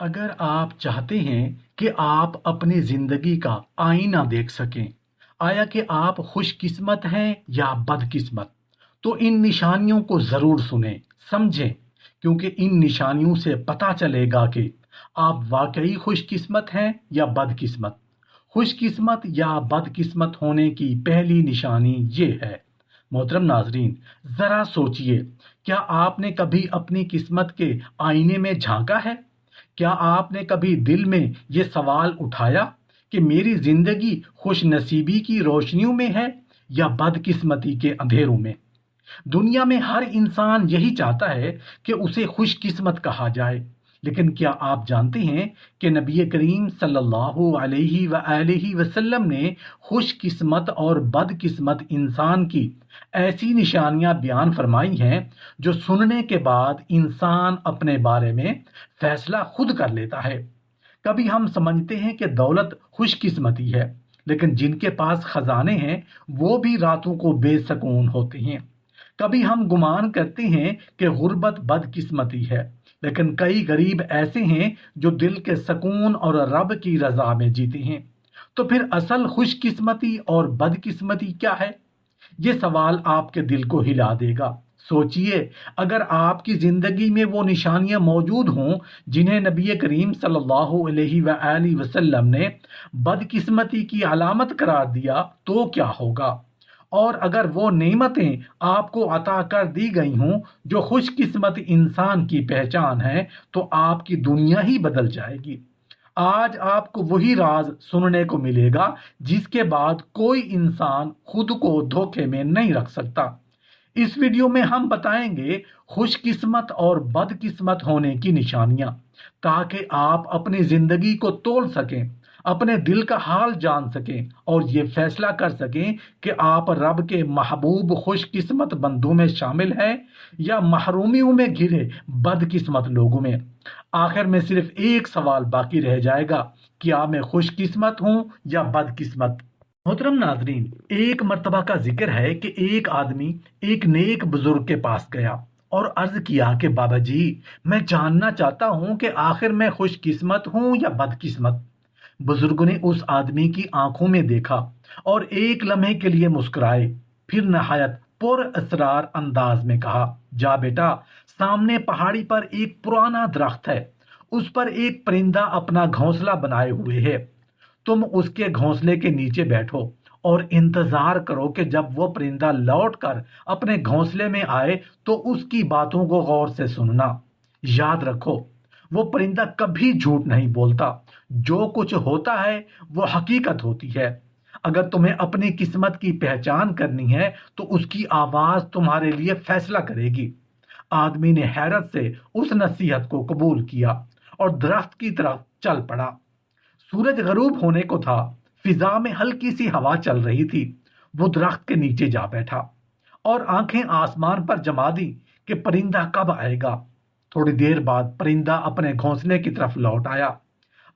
اگر آپ چاہتے ہیں کہ آپ اپنی زندگی کا آئینہ دیکھ سکیں، آیا کہ آپ خوش قسمت ہیں یا بد قسمت، تو ان نشانیوں کو ضرور سنیں، سمجھیں، کیونکہ ان نشانیوں سے پتہ چلے گا کہ آپ واقعی خوش قسمت ہیں یا بد قسمت۔ خوش قسمت یا بد قسمت ہونے کی پہلی نشانی یہ ہے۔ محترم ناظرین، ذرا سوچئے، کیا آپ نے کبھی اپنی قسمت کے آئینے میں جھانکا ہے؟ کیا آپ نے کبھی دل میں یہ سوال اٹھایا کہ میری زندگی خوش نصیبی کی روشنیوں میں ہے یا بد قسمتی کے اندھیروں میں؟ دنیا میں ہر انسان یہی چاہتا ہے کہ اسے خوش قسمت کہا جائے، لیکن کیا آپ جانتے ہیں کہ نبی کریم صلی اللہ علیہ وآلہ وسلم نے خوش قسمت اور بد قسمت انسان کی ایسی نشانیاں بیان فرمائی ہیں جو سننے کے بعد انسان اپنے بارے میں فیصلہ خود کر لیتا ہے۔ کبھی ہم سمجھتے ہیں کہ دولت خوش قسمتی ہے، لیکن جن کے پاس خزانے ہیں وہ بھی راتوں کو بے سکون ہوتے ہیں۔ کبھی ہم گمان کرتے ہیں کہ غربت بد قسمتی ہے، لیکن کئی غریب ایسے ہیں جو دل کے سکون اور رب کی رضا میں جیتے ہیں۔ تو پھر اصل خوش قسمتی اور بد قسمتی کیا ہے؟ یہ سوال آپ کے دل کو ہلا دے گا۔ سوچئے، اگر آپ کی زندگی میں وہ نشانیاں موجود ہوں جنہیں نبی کریم صلی اللہ علیہ وآلہ وسلم نے بد قسمتی کی علامت قرار دیا تو کیا ہوگا؟ اور اگر وہ نعمتیں آپ کو عطا کر دی گئی ہوں جو خوش قسمت انسان کی پہچان ہے، تو آپ کی دنیا ہی بدل جائے گی۔ آج آپ کو وہی راز سننے کو ملے گا جس کے بعد کوئی انسان خود کو دھوکے میں نہیں رکھ سکتا۔ اس ویڈیو میں ہم بتائیں گے خوش قسمت اور بد قسمت ہونے کی نشانیاں، تاکہ آپ اپنی زندگی کو تول سکیں، اپنے دل کا حال جان سکیں اور یہ فیصلہ کر سکیں کہ آپ رب کے محبوب خوش قسمت بندوں میں شامل ہیں یا محرومیوں میں گھرے بد قسمت لوگوں میں۔ آخر میں صرف ایک سوال باقی رہ جائے گا، کیا میں خوش قسمت ہوں یا بد قسمت؟ محترم ناظرین، ایک مرتبہ کا ذکر ہے کہ ایک آدمی ایک نیک بزرگ کے پاس گیا اور عرض کیا کہ بابا جی، میں جاننا چاہتا ہوں کہ آخر میں خوش قسمت ہوں یا بد قسمت۔ بزرگ نے اس آدمی کی آنکھوں میں دیکھا اور ایک لمحے کے لیے مسکرائے، پھر نہایت پر اسرار انداز میں کہا، جا بیٹا، سامنے پہاڑی پر ایک پرانا درخت ہے، اس پر ایک پرندہ اپنا گھونسلہ بنائے ہوئے ہے۔ تم اس کے گھونسلے کے نیچے بیٹھو اور انتظار کرو کہ جب وہ پرندہ لوٹ کر اپنے گھونسلے میں آئے تو اس کی باتوں کو غور سے سننا۔ یاد رکھو، وہ پرندہ کبھی جھوٹ نہیں بولتا، جو کچھ ہوتا ہے وہ حقیقت ہوتی ہے۔ اگر تمہیں اپنی قسمت کی پہچان کرنی ہے تو اس کی آواز تمہارے لیے فیصلہ کرے گی۔ آدمی نے حیرت سے اس نصیحت کو قبول کیا اور درخت کی طرف چل پڑا۔ سورج غروب ہونے کو تھا، فضا میں ہلکی سی ہوا چل رہی تھی۔ وہ درخت کے نیچے جا بیٹھا اور آنکھیں آسمان پر جما دی کہ پرندہ کب آئے گا۔ تھوڑی دیر بعد پرندہ اپنے گھونسلے کی طرف لوٹ آیا۔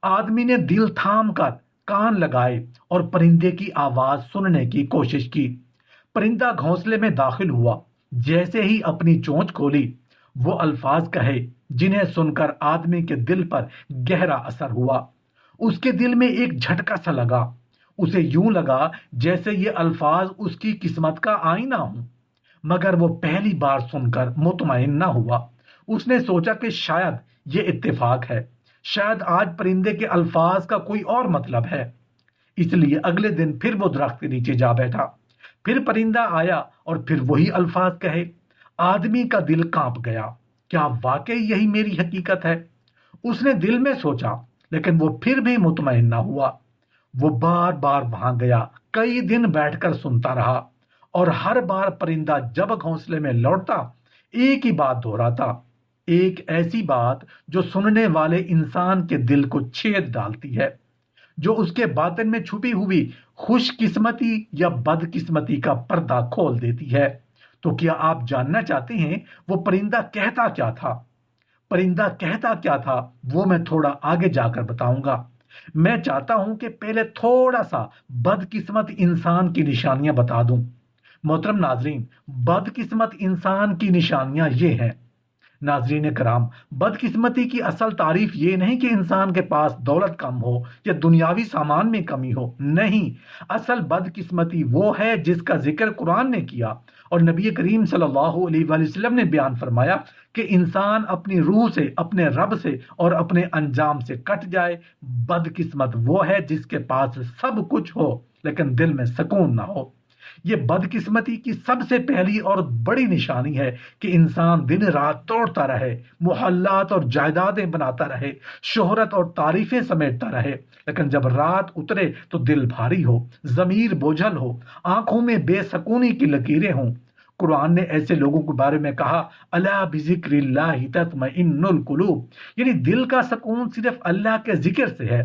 آدمی نے دل تھام کر کان لگائے اور پرندے کی آواز سننے کی کوشش کی۔ پرندہ گھونسلے میں داخل ہوا، جیسے ہی اپنی چونچ کھولی وہ الفاظ کہے جنہیں سن کر آدمی کے دل پر گہرا اثر ہوا۔ اس کے دل میں ایک جھٹکا سا لگا، اسے یوں لگا جیسے یہ الفاظ اس کی قسمت کا آئینہ ہوں، مگر وہ پہلی بار سن کر مطمئن نہ ہوا۔ اس نے سوچا کہ شاید یہ اتفاق ہے، شاید آج پرندے کے الفاظ کا کوئی اور مطلب ہے۔ اس لیے اگلے دن پھر وہ درخت کے نیچے جا بیٹھا، پھر پرندہ آیا اور پھر وہی الفاظ کہے۔ آدمی کا دل کانپ گیا، کیا واقعی یہی میری حقیقت ہے؟ اس نے دل میں سوچا، لیکن وہ پھر بھی مطمئن نہ ہوا۔ وہ بار بار وہاں گیا، کئی دن بیٹھ کر سنتا رہا، اور ہر بار پرندہ جب گھونسلے میں لوٹتا ایک ہی بات دہراتا، ایک ایسی بات جو سننے والے انسان کے دل کو چھید ڈالتی ہے، جو اس کے باطن میں چھپی ہوئی خوش قسمتی یا بد قسمتی کا پردہ کھول دیتی ہے۔ تو کیا آپ جاننا چاہتے ہیں وہ پرندہ کہتا کیا تھا؟ پرندہ کہتا کیا تھا وہ میں تھوڑا آگے جا کر بتاؤں گا۔ میں چاہتا ہوں کہ پہلے تھوڑا سا بد قسمت انسان کی نشانیاں بتا دوں۔ محترم ناظرین، بد قسمت انسان کی نشانیاں یہ ہیں: ناظرین کرام، بدقسمتی کی اصل تعریف یہ نہیں کہ انسان کے پاس دولت کم ہو یا دنیاوی سامان میں کمی ہو، نہیں، اصل بدقسمتی وہ ہے جس کا ذکر قرآن نے کیا اور نبی کریم صلی اللہ علیہ وآلہ وسلم نے بیان فرمایا کہ انسان اپنی روح سے، اپنے رب سے اور اپنے انجام سے کٹ جائے۔ بدقسمت وہ ہے جس کے پاس سب کچھ ہو لیکن دل میں سکون نہ ہو۔ یہ بدقسمتی کی سب سے پہلی اور بڑی نشانی ہے کہ انسان دن رات توڑتا رہے، محلات اور جائیدادیں بناتا رہے، شہرت اور تعریفیں سمیٹتا رہے، لیکن جب رات اترے تو دل بھاری ہو، ضمیر بوجھل ہو، آنکھوں میں بے سکونی کی لکیریں ہوں۔ قرآن نے ایسے لوگوں کے بارے میں کہا، الا بذکر اللہ تطمئن القلوب، یعنی دل کا سکون صرف اللہ کے ذکر سے ہے۔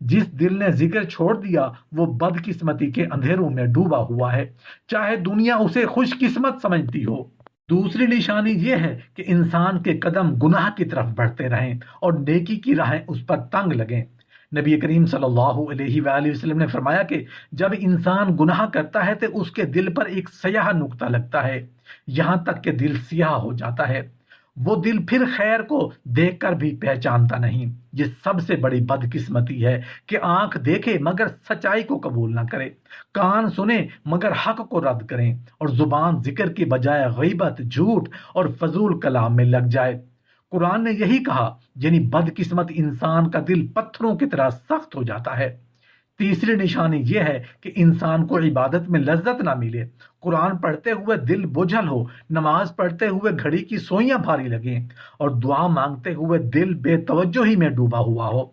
جس دل نے ذکر چھوڑ دیا وہ بدقسمتی کے اندھیروں میں ڈوبا ہوا ہے، چاہے دنیا اسے خوش قسمت سمجھتی ہو۔ دوسری نشانی یہ ہے کہ انسان کے قدم گناہ کی طرف بڑھتے رہیں اور نیکی کی راہیں اس پر تنگ لگیں۔ نبی کریم صلی اللہ علیہ وآلہ وسلم نے فرمایا کہ جب انسان گناہ کرتا ہے تو اس کے دل پر ایک سیاہ نقطہ لگتا ہے، یہاں تک کہ دل سیاہ ہو جاتا ہے۔ وہ دل پھر خیر کو دیکھ کر بھی پہچانتا نہیں۔ یہ سب سے بڑی بدقسمتی ہے کہ آنکھ دیکھے مگر سچائی کو قبول نہ کرے، کان سنے مگر حق کو رد کریں، اور زبان ذکر کی بجائے غیبت، جھوٹ اور فضول کلام میں لگ جائے۔ قرآن نے یہی کہا، یعنی بدقسمت انسان کا دل پتھروں کی طرح سخت ہو جاتا ہے۔ تیسری نشانی یہ ہے کہ انسان کو عبادت میں لذت نہ ملے، قرآن پڑھتے ہوئے دل بوجھل ہو، نماز پڑھتے ہوئے گھڑی کی سوئیاں بھاری لگیں اور دعا مانگتے ہوئے دل بے توجہی میں ڈوبا ہوا ہو۔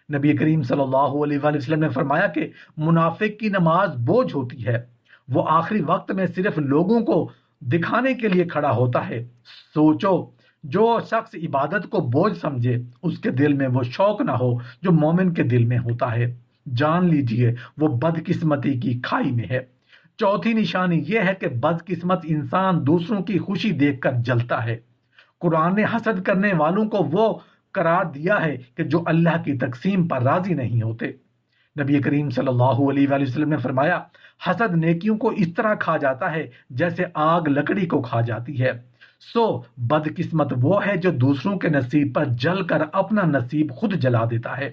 نبی کریم صلی اللہ علیہ وآلہ وسلم نے فرمایا کہ منافق کی نماز بوجھ ہوتی ہے، وہ آخری وقت میں صرف لوگوں کو دکھانے کے لیے کھڑا ہوتا ہے۔ سوچو، جو شخص عبادت کو بوجھ سمجھے اس کے دل میں وہ شوق نہ ہو جو مومن کے دل میں ہوتا ہے، جان لیجئے وہ بدقسمتی کی کھائی میں ہے۔ چوتھی نشانی یہ ہے کہ بدقسمت انسان دوسروں کی خوشی دیکھ کر جلتا ہے۔ قرآن نے حسد کرنے والوں کو وہ قرار دیا ہے کہ جو اللہ کی تقسیم پر راضی نہیں ہوتے۔ نبی کریم صلی اللہ علیہ وآلہ وسلم نے فرمایا، حسد نیکیوں کو اس طرح کھا جاتا ہے جیسے آگ لکڑی کو کھا جاتی ہے۔ سو بدقسمت وہ ہے جو دوسروں کے نصیب پر جل کر اپنا نصیب خود جلا دیتا ہے۔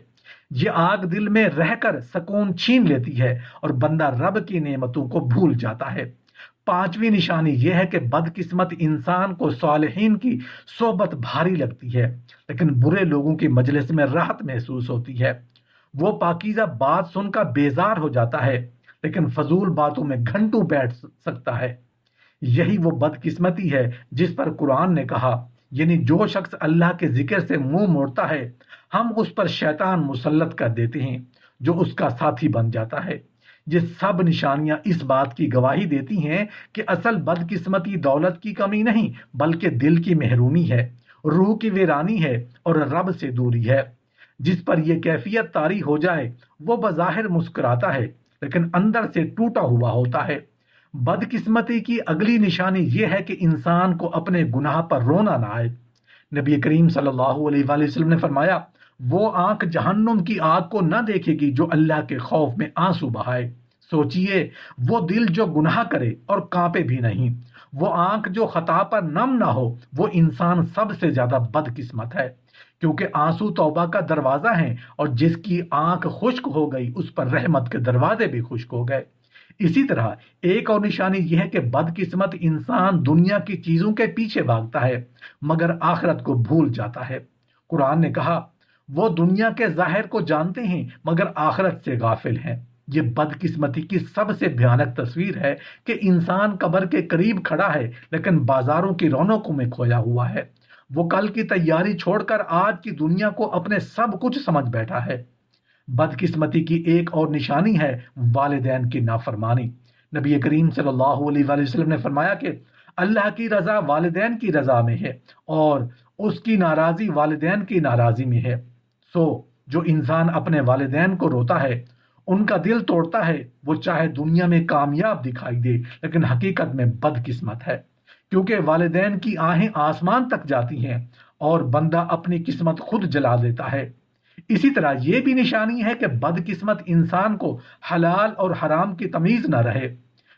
یہ آگ دل میں رہ کر سکون چھین لیتی ہے اور بندہ رب کی نعمتوں کو بھول جاتا ہے۔ پانچویں نشانی یہ ہے کہ بدقسمت انسان کو صالحین کی صحبت بھاری لگتی ہے لیکن برے لوگوں کی مجلس میں راحت محسوس ہوتی ہے۔ وہ پاکیزہ بات سن کر بیزار ہو جاتا ہے لیکن فضول باتوں میں گھنٹوں بیٹھ سکتا ہے۔ یہی وہ بدقسمتی ہے جس پر قرآن نے کہا، یعنی جو شخص اللہ کے ذکر سے منہ موڑتا ہے ہم اس پر شیطان مسلط کر دیتے ہیں جو اس کا ساتھی بن جاتا ہے۔ یہ سب نشانیاں اس بات کی گواہی دیتی ہیں کہ اصل بدقسمتی دولت کی کمی نہیں بلکہ دل کی محرومی ہے، روح کی ویرانی ہے اور رب سے دوری ہے۔ جس پر یہ کیفیت طاری ہو جائے وہ بظاہر مسکراتا ہے لیکن اندر سے ٹوٹا ہوا ہوتا ہے۔ بدقسمتی کی اگلی نشانی یہ ہے کہ انسان کو اپنے گناہ پر رونا نہ آئے۔ نبی کریم صلی اللہ علیہ وآلہ وسلم نے فرمایا، وہ آنکھ جہنم کی آگ کو نہ دیکھے گی جو اللہ کے خوف میں آنسو بہائے۔ سوچئے، وہ دل جو گناہ کرے اور کانپے بھی نہیں، وہ آنکھ جو خطا پر نم نہ ہو، وہ انسان سب سے زیادہ بدقسمت ہے، کیونکہ آنسو توبہ کا دروازہ ہیں اور جس کی آنکھ خشک ہو گئی اس پر رحمت کے دروازے بھی خشک ہو گئے۔ اسی طرح ایک اور نشانی یہ ہے کہ بدقسمت انسان دنیا کی چیزوں کے پیچھے بھاگتا ہے مگر آخرت کو بھول جاتا ہے۔ قرآن نے کہا، وہ دنیا کے ظاہر کو جانتے ہیں مگر آخرت سے غافل ہیں۔ یہ بدقسمتی کی سب سے بھیانک تصویر ہے کہ انسان قبر کے قریب کھڑا ہے لیکن بازاروں کی رونقوں میں کھویا ہوا ہے۔ وہ کل کی تیاری چھوڑ کر آج کی دنیا کو اپنے سب کچھ سمجھ بیٹھا ہے۔ بدقسمتی کی ایک اور نشانی ہے والدین کی نافرمانی۔ نبی کریم صلی اللہ علیہ وآلہ وسلم نے فرمایا کہ اللہ کی رضا والدین کی رضا میں ہے اور اس کی ناراضی والدین کی ناراضی میں ہے۔ سو جو انسان اپنے والدین کو روتا ہے، ان کا دل توڑتا ہے، وہ چاہے دنیا میں کامیاب دکھائی دے لیکن حقیقت میں بدقسمت ہے، کیونکہ والدین کی آہیں آسمان تک جاتی ہیں اور بندہ اپنی قسمت خود جلا دیتا ہے۔ اسی طرح یہ بھی نشانی ہے کہ بدقسمت انسان کو حلال اور حرام کی تمیز نہ رہے۔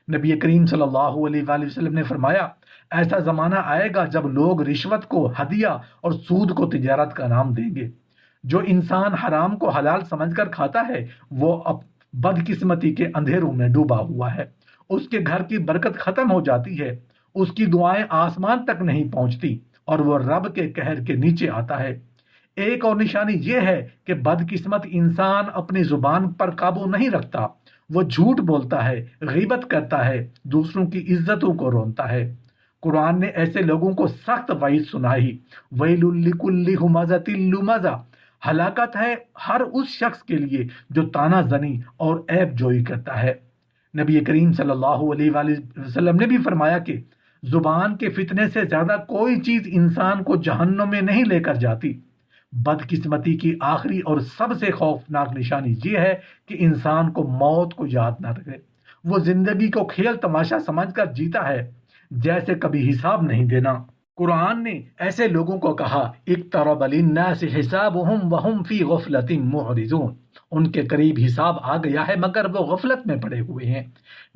نبی کریم صلی اللہ علیہ وآلہ وسلم نے فرمایا ایسا زمانہ آئے گا جب لوگ رشوت کو ہدیہ اور سود کو تجارت کا نام دیں گے۔ جو انسان حرام کو حلال سمجھ کر کھاتا ہے وہ اب بدقسمتی کے اندھیروں میں ڈوبا ہوا ہے، اس کے گھر کی برکت ختم ہو جاتی ہے، اس کی دعائیں آسمان تک نہیں پہنچتی اور وہ رب کے قہر کے نیچے آتا ہے۔ ایک اور نشانی یہ ہے کہ بدقسمت انسان اپنی زبان پر قابو نہیں رکھتا، وہ جھوٹ بولتا ہے، غیبت کرتا ہے، دوسروں کی عزتوں کو رونتا ہے۔ قرآن نے ایسے لوگوں کو سخت وعید سنائی، ویل لکل ہمزۃ لمزہ، ہلاکت ہے ہر اس شخص کے لیے جو طعنہ زنی اور عیب جوئی کرتا ہے۔ نبی کریم صلی اللہ علیہ وآلہ وسلم نے بھی فرمایا کہ زبان کے فتنے سے زیادہ کوئی چیز انسان کو جہنم میں نہیں لے کر جاتی۔ بدقسمتی کی آخری اور سب سے خوفناک نشانی یہ ہے کہ انسان کو موت کو یاد نہ رکھے، وہ زندگی کو کھیل تماشا سمجھ کر جیتا ہے جیسے کبھی حساب نہیں دینا۔ قرآن نے ایسے لوگوں کو کہا اقترب للناس حسابهم وهم فی غفلۃ معرضون، ان کے قریب حساب آ گیا ہے مگر وہ غفلت میں پڑے ہوئے ہیں۔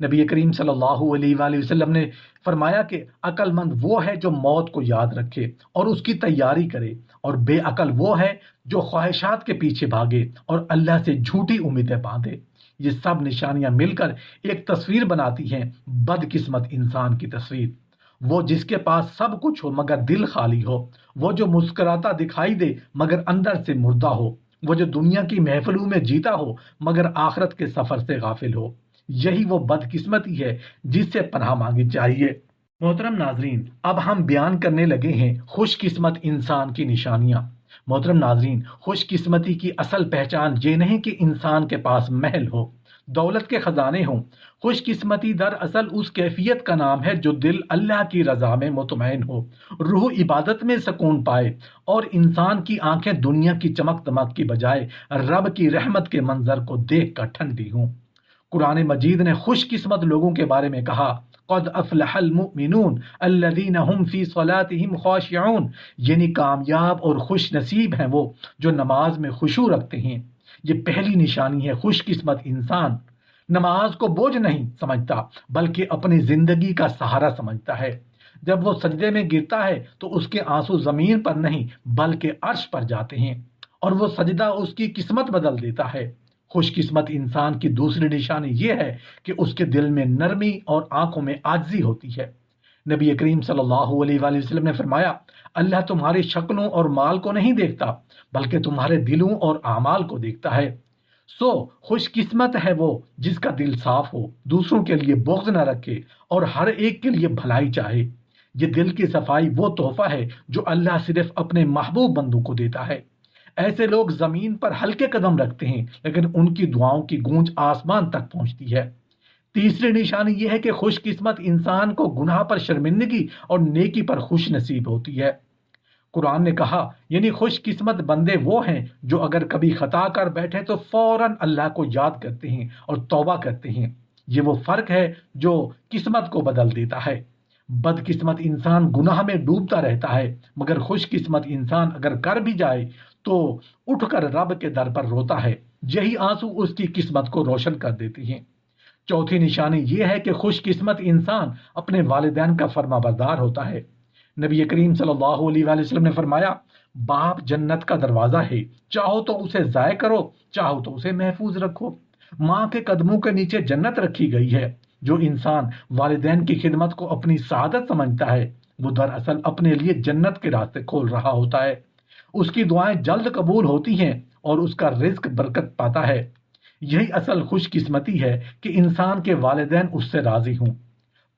نبی کریم صلی اللہ علیہ وآلہ وسلم نے فرمایا کہ عقل مند وہ ہے جو موت کو یاد رکھے اور اس کی تیاری کرے، اور بے عقل وہ ہے جو خواہشات کے پیچھے بھاگے اور اللہ سے جھوٹی امیدیں باندھے۔ یہ سب نشانیاں مل کر ایک تصویر بناتی ہیں بدقسمت انسان کی تصویر۔ وہ جس کے پاس سب کچھ ہو مگر دل خالی ہو، وہ جو مسکراتا دکھائی دے مگر اندر سے مردہ ہو، وہ جو دنیا کی محفلوں میں جیتا ہو مگر آخرت کے سفر سے غافل ہو۔ یہی وہ بدقسمتی ہے جس سے پناہ مانگی چاہیے۔ محترم ناظرین، اب ہم بیان کرنے لگے ہیں خوش قسمت انسان کی نشانیاں۔ محترم ناظرین، خوش قسمتی کی اصل پہچان یہ نہیں کہ انسان کے پاس محل ہو، دولت کے خزانے ہوں۔ خوش قسمتی دراصل اس کیفیت کا نام ہے جو دل اللہ کی رضا میں مطمئن ہو، روح عبادت میں سکون پائے اور انسان کی آنکھیں دنیا کی چمک دمک کی بجائے رب کی رحمت کے منظر کو دیکھ کر ٹھنڈی ہوں۔ قرآن مجید نے خوش قسمت لوگوں کے بارے میں کہا قد افلح المؤمنون الذین هم فی صلاتهم خاشعون، یعنی کامیاب اور خوش نصیب ہیں وہ جو نماز میں خشوع رکھتے ہیں۔ یہ پہلی نشانی ہے خوش قسمت انسان نماز کو بوجھ نہیں سمجھتا بلکہ اپنی زندگی کا سہارا سمجھتا ہے۔ جب وہ سجدے میں گرتا ہے تو اس کے آنسو زمین پر نہیں بلکہ عرش پر جاتے ہیں اور وہ سجدہ اس کی قسمت بدل دیتا ہے۔ خوش قسمت انسان کی دوسری نشانی یہ ہے کہ اس کے دل میں نرمی اور آنکھوں میں عاجزی ہوتی ہے۔ نبی کریم صلی اللہ علیہ وآلہ وسلم نے فرمایا اللہ تمہاری شکلوں اور مال کو نہیں دیکھتا بلکہ تمہارے دلوں اور اعمال کو دیکھتا ہے۔ سو خوش قسمت ہے وہ جس کا دل صاف ہو، دوسروں کے لیے بغض نہ رکھے اور ہر ایک کے لیے بھلائی چاہے۔ یہ دل کی صفائی وہ تحفہ ہے جو اللہ صرف اپنے محبوب بندوں کو دیتا ہے۔ ایسے لوگ زمین پر ہلکے قدم رکھتے ہیں لیکن ان کی دعاؤں کی گونج آسمان تک پہنچتی ہے۔ تیسری نشانی یہ ہے کہ خوش قسمت انسان کو گناہ پر شرمندگی اور نیکی پر خوش نصیب ہوتی ہے۔ قرآن نے کہا یعنی خوش قسمت بندے وہ ہیں جو اگر کبھی خطا کر بیٹھے تو فوراً اللہ کو یاد کرتے ہیں اور توبہ کرتے ہیں۔ یہ وہ فرق ہے جو قسمت کو بدل دیتا ہے۔ بدقسمت انسان گناہ میں ڈوبتا رہتا ہے مگر خوش قسمت انسان اگر کر بھی جائے تو اٹھ کر رب کے در پر روتا ہے۔ یہی آنسو اس کی قسمت کو روشن کر دیتی ہیں۔ چوتھی نشانی یہ ہے کہ خوش قسمت انسان اپنے والدین کا فرما بردار ہوتا ہے۔ نبی کریم صلی اللہ علیہ وآلہ وسلم نے فرمایا باپ جنت کا دروازہ ہے، چاہو تو اسے ضائع کرو، چاہو تو اسے محفوظ رکھو۔ ماں کے قدموں کے نیچے جنت رکھی گئی ہے۔ جو انسان والدین کی خدمت کو اپنی سعادت سمجھتا ہے وہ دراصل اپنے لیے جنت کے راستے کھول رہا ہوتا ہے۔ اس کی دعائیں جلد قبول ہوتی ہیں اور اس کا رزق برکت پاتا ہے۔ یہی اصل خوش قسمتی ہے کہ انسان کے والدین اس سے راضی ہوں۔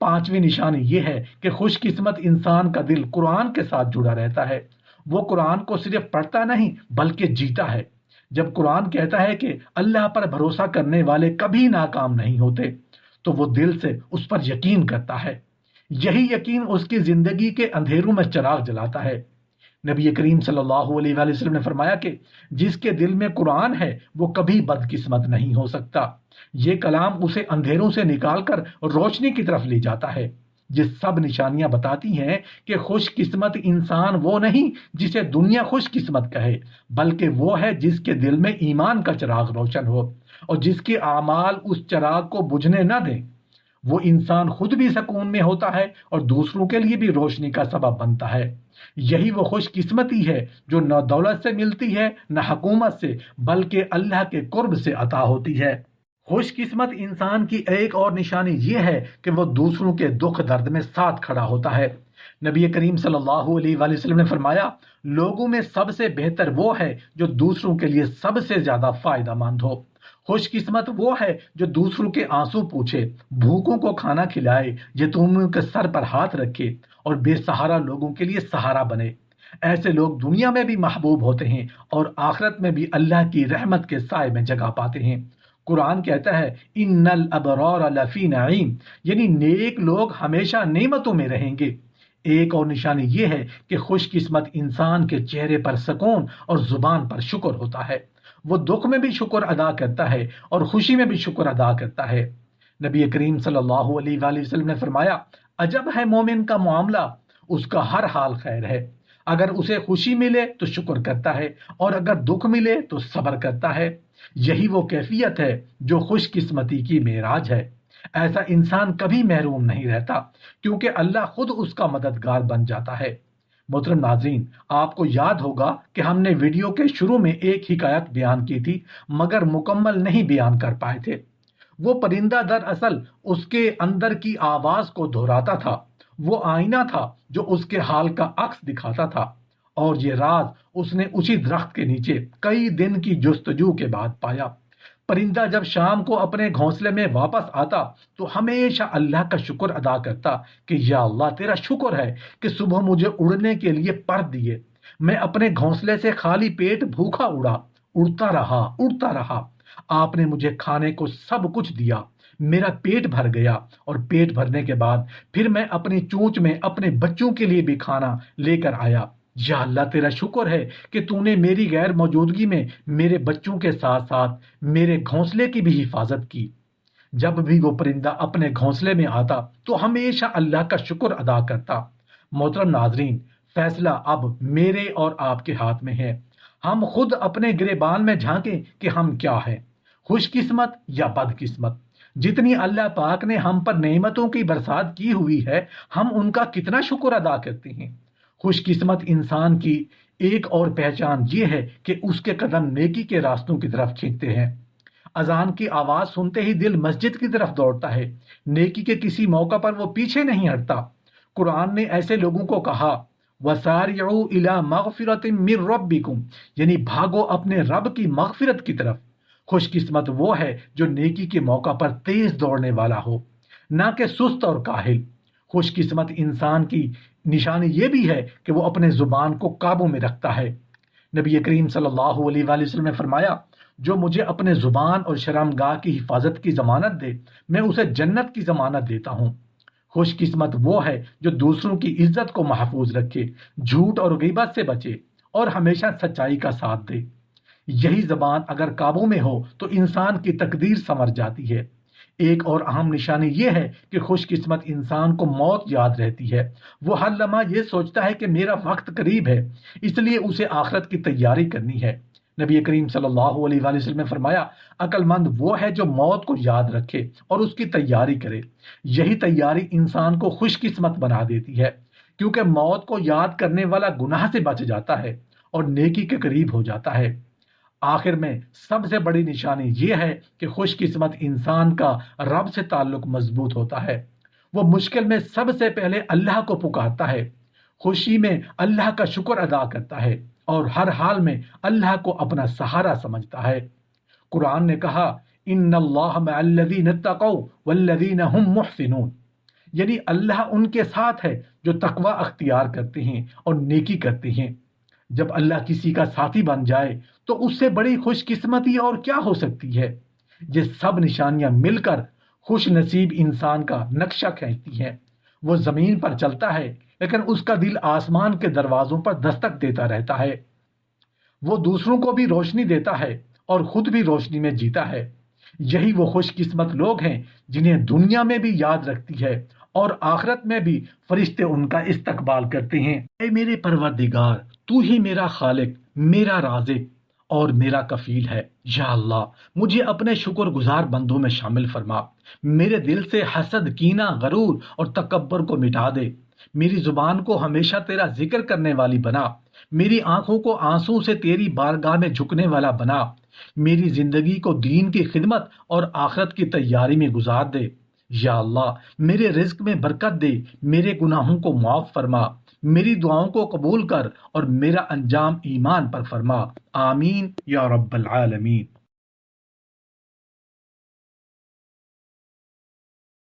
پانچویں نشانی یہ ہے کہ خوش قسمت انسان کا دل قرآن کے ساتھ جڑا رہتا ہے۔ وہ قرآن کو صرف پڑھتا نہیں بلکہ جیتا ہے۔ جب قرآن کہتا ہے کہ اللہ پر بھروسہ کرنے والے کبھی ناکام نہیں ہوتے تو وہ دل سے اس پر یقین کرتا ہے۔ یہی یقین اس کی زندگی کے اندھیروں میں چراغ جلاتا ہے۔ نبی کریم صلی اللہ علیہ وآلہ وسلم نے فرمایا کہ جس کے دل میں قرآن ہے وہ کبھی بدقسمت نہیں ہو سکتا۔ یہ کلام اسے اندھیروں سے نکال کر روشنی کی طرف لے جاتا ہے۔ یہ سب نشانیاں بتاتی ہیں کہ خوش قسمت انسان وہ نہیں جسے دنیا خوش قسمت کہے بلکہ وہ ہے جس کے دل میں ایمان کا چراغ روشن ہو اور جس کے اعمال اس چراغ کو بجھنے نہ دیں۔ وہ انسان خود بھی سکون میں ہوتا ہے اور دوسروں کے لیے بھی روشنی کا سبب بنتا ہے۔ یہی وہ خوش قسمتی ہے جو نہ دولت سے ملتی ہے نہ حکومت سے، بلکہ اللہ کے قرب سے عطا ہوتی ہے۔ خوش قسمت انسان کی ایک اور نشانی یہ ہے کہ وہ دوسروں کے دکھ درد میں ساتھ کھڑا ہوتا ہے۔ نبی کریم صلی اللہ علیہ وآلہ وسلم نے فرمایا، لوگوں میں سب سے بہتر وہ ہے جو دوسروں کے لیے سب سے زیادہ فائدہ مند ہو۔ خوش قسمت وہ ہے جو دوسروں کے آنسو پوچھے، بھوکوں کو کھانا کھلائے، یتیموں کے سر پر ہاتھ رکھے اور بے سہارا لوگوں کے لیے سہارا بنے۔ ایسے لوگ دنیا میں بھی محبوب ہوتے ہیں اور آخرت میں بھی اللہ کی رحمت کے سائے میں جگہ پاتے ہیں۔ قرآن کہتا ہے ان الابرار لفی نعیم، یعنی نیک لوگ ہمیشہ نعمتوں میں رہیں گے۔ ایک اور نشانی یہ ہے کہ خوش قسمت انسان کے چہرے پر سکون اور زبان پر شکر ہوتا ہے۔ وہ دکھ میں بھی شکر ادا کرتا ہے اور خوشی میں بھی شکر ادا کرتا ہے۔ نبی کریم صلی اللہ علیہ وآلہ وسلم نے فرمایا، عجب ہے مومن کا معاملہ، اس کا ہر حال خیر ہے۔ اگر اسے خوشی ملے تو شکر کرتا ہے اور اگر دکھ ملے تو صبر کرتا ہے۔ یہی وہ کیفیت ہے جو خوش قسمتی کی معراج ہے۔ ایسا انسان کبھی محروم نہیں رہتا کیونکہ اللہ خود اس کا مددگار بن جاتا ہے۔ محترم ناظرین، آپ کو یاد ہوگا کہ ہم نے ویڈیو کے شروع میں ایک حکایت بیان کی تھی مگر مکمل نہیں بیان کر پائے تھے۔ وہ پرندہ دراصل اس کے اندر کی آواز کو دہراتا تھا، وہ آئینہ تھا جو اس کے حال کا عکس دکھاتا تھا، اور یہ راز اس نے اسی درخت کے نیچے کئی دن کی جستجو کے بعد پایا۔ پرندہ جب شام کو اپنے گھونسلے میں واپس آتا تو ہمیشہ اللہ کا شکر ادا کرتا کہ یا اللہ تیرا شکر ہے کہ صبح مجھے اڑنے کے لیے پر دیے، میں اپنے گھونسلے سے خالی پیٹ بھوکا اڑتا رہا، آپ نے مجھے کھانے کو سب کچھ دیا، میرا پیٹ بھر گیا، اور پیٹ بھرنے کے بعد پھر میں اپنی چونچ میں اپنے بچوں کے لیے بھی کھانا لے کر آیا۔ یا اللہ تیرا شکر ہے کہ تو نے میری غیر موجودگی میں میرے بچوں کے ساتھ ساتھ میرے گھونسلے کی بھی حفاظت کی۔ جب بھی وہ پرندہ اپنے گھونسلے میں آتا تو ہمیشہ اللہ کا شکر ادا کرتا۔ محترم ناظرین، فیصلہ اب میرے اور آپ کے ہاتھ میں ہے۔ ہم خود اپنے گریبان میں جھانکیں کہ ہم کیا ہیں، خوش قسمت یا بد قسمت۔ جتنی اللہ پاک نے ہم پر نعمتوں کی برسات کی ہوئی ہے، ہم ان کا کتنا شکر ادا کرتے ہیں۔ خوش قسمت انسان کی ایک اور پہچان یہ ہے کہ اس کے قدم نیکی کے راستوں کی طرف کھینچتے ہیں۔ اذان کی آواز سنتے ہی دل مسجد کی طرف دوڑتا ہے، نیکی کے کسی موقع پر وہ پیچھے نہیں ہٹتا۔ قرآن نے ایسے لوگوں کو کہا وَسَارِعُوا إِلَى مَغْفِرَةٍ مِّن رَبِّكُمْ، یعنی بھاگو اپنے رب کی مغفرت کی طرف۔ خوش قسمت وہ ہے جو نیکی کے موقع پر تیز دوڑنے والا ہو، نہ کہ سست اور کاہل۔ خوش قسمت انسان کی نشانی یہ بھی ہے کہ وہ اپنے زبان کو قابو میں رکھتا ہے۔ نبی کریم صلی اللہ علیہ وآلہ وسلم نے فرمایا، جو مجھے اپنے زبان اور شرمگاہ کی حفاظت کی ضمانت دے، میں اسے جنت کی ضمانت دیتا ہوں۔ خوش قسمت وہ ہے جو دوسروں کی عزت کو محفوظ رکھے، جھوٹ اور غیبت سے بچے اور ہمیشہ سچائی کا ساتھ دے۔ یہی زبان اگر قابو میں ہو تو انسان کی تقدیر سنور جاتی ہے۔ ایک اور اہم نشانی یہ ہے کہ خوش قسمت انسان کو موت یاد رہتی ہے۔ وہ ہر لمحہ یہ سوچتا ہے کہ میرا وقت قریب ہے، اس لیے اسے آخرت کی تیاری کرنی ہے۔ نبی کریم صلی اللہ علیہ وآلہ وسلم نے فرمایا، عقل مند وہ ہے جو موت کو یاد رکھے اور اس کی تیاری کرے۔ یہی تیاری انسان کو خوش قسمت بنا دیتی ہے، کیونکہ موت کو یاد کرنے والا گناہ سے بچ جاتا ہے اور نیکی کے قریب ہو جاتا ہے۔ آخر میں سب سے بڑی نشانی یہ ہے کہ خوش قسمت انسان کا رب سے تعلق مضبوط ہوتا ہے۔ وہ مشکل میں سب سے پہلے اللہ کو پکارتا ہے، خوشی میں اللہ کا شکر ادا کرتا ہے اور ہر حال میں اللہ کو اپنا سہارا سمجھتا ہے۔ قرآن نے کہا ان اللہ مع الذین اتقوا والذین هم محسنون، یعنی اللہ ان کے ساتھ ہے جو تقوی اختیار کرتے ہیں اور نیکی کرتے ہیں۔ جب اللہ کسی کا ساتھی بن جائے تو اس سے بڑی خوش قسمتی اور کیا ہو سکتی ہے۔ یہ سب نشانیاں مل کر خوش نصیب انسان کا نقشہ کھینچتی ہیں۔ وہ زمین پر چلتا ہے لیکن اس کا دل آسمان کے دروازوں پر دستک دیتا رہتا ہے۔ وہ دوسروں کو بھی روشنی دیتا ہے اور خود بھی روشنی میں جیتا ہے۔ یہی وہ خوش قسمت لوگ ہیں جنہیں دنیا میں بھی یاد رکھتی ہے اور آخرت میں بھی فرشتے ان کا استقبال کرتے ہیں۔ اے میرے پروردگار، تو ہی میرا خالق، میرا رازق اور میرا کفیل ہے۔ یا اللہ مجھے اپنے شکر گزار بندوں میں شامل فرما، میرے دل سے حسد، کینہ، غرور اور تکبر کو مٹا دے، میری زبان کو ہمیشہ تیرا ذکر کرنے والی بنا، میری آنکھوں کو آنسوں سے تیری بارگاہ میں جھکنے والا بنا، میری زندگی کو دین کی خدمت اور آخرت کی تیاری میں گزار دے۔ یا اللہ میرے رزق میں برکت دے، میرے گناہوں کو معاف فرما، میری دعاؤں کو قبول کر اور میرا انجام ایمان پر فرما۔ آمین یا رب العالمین۔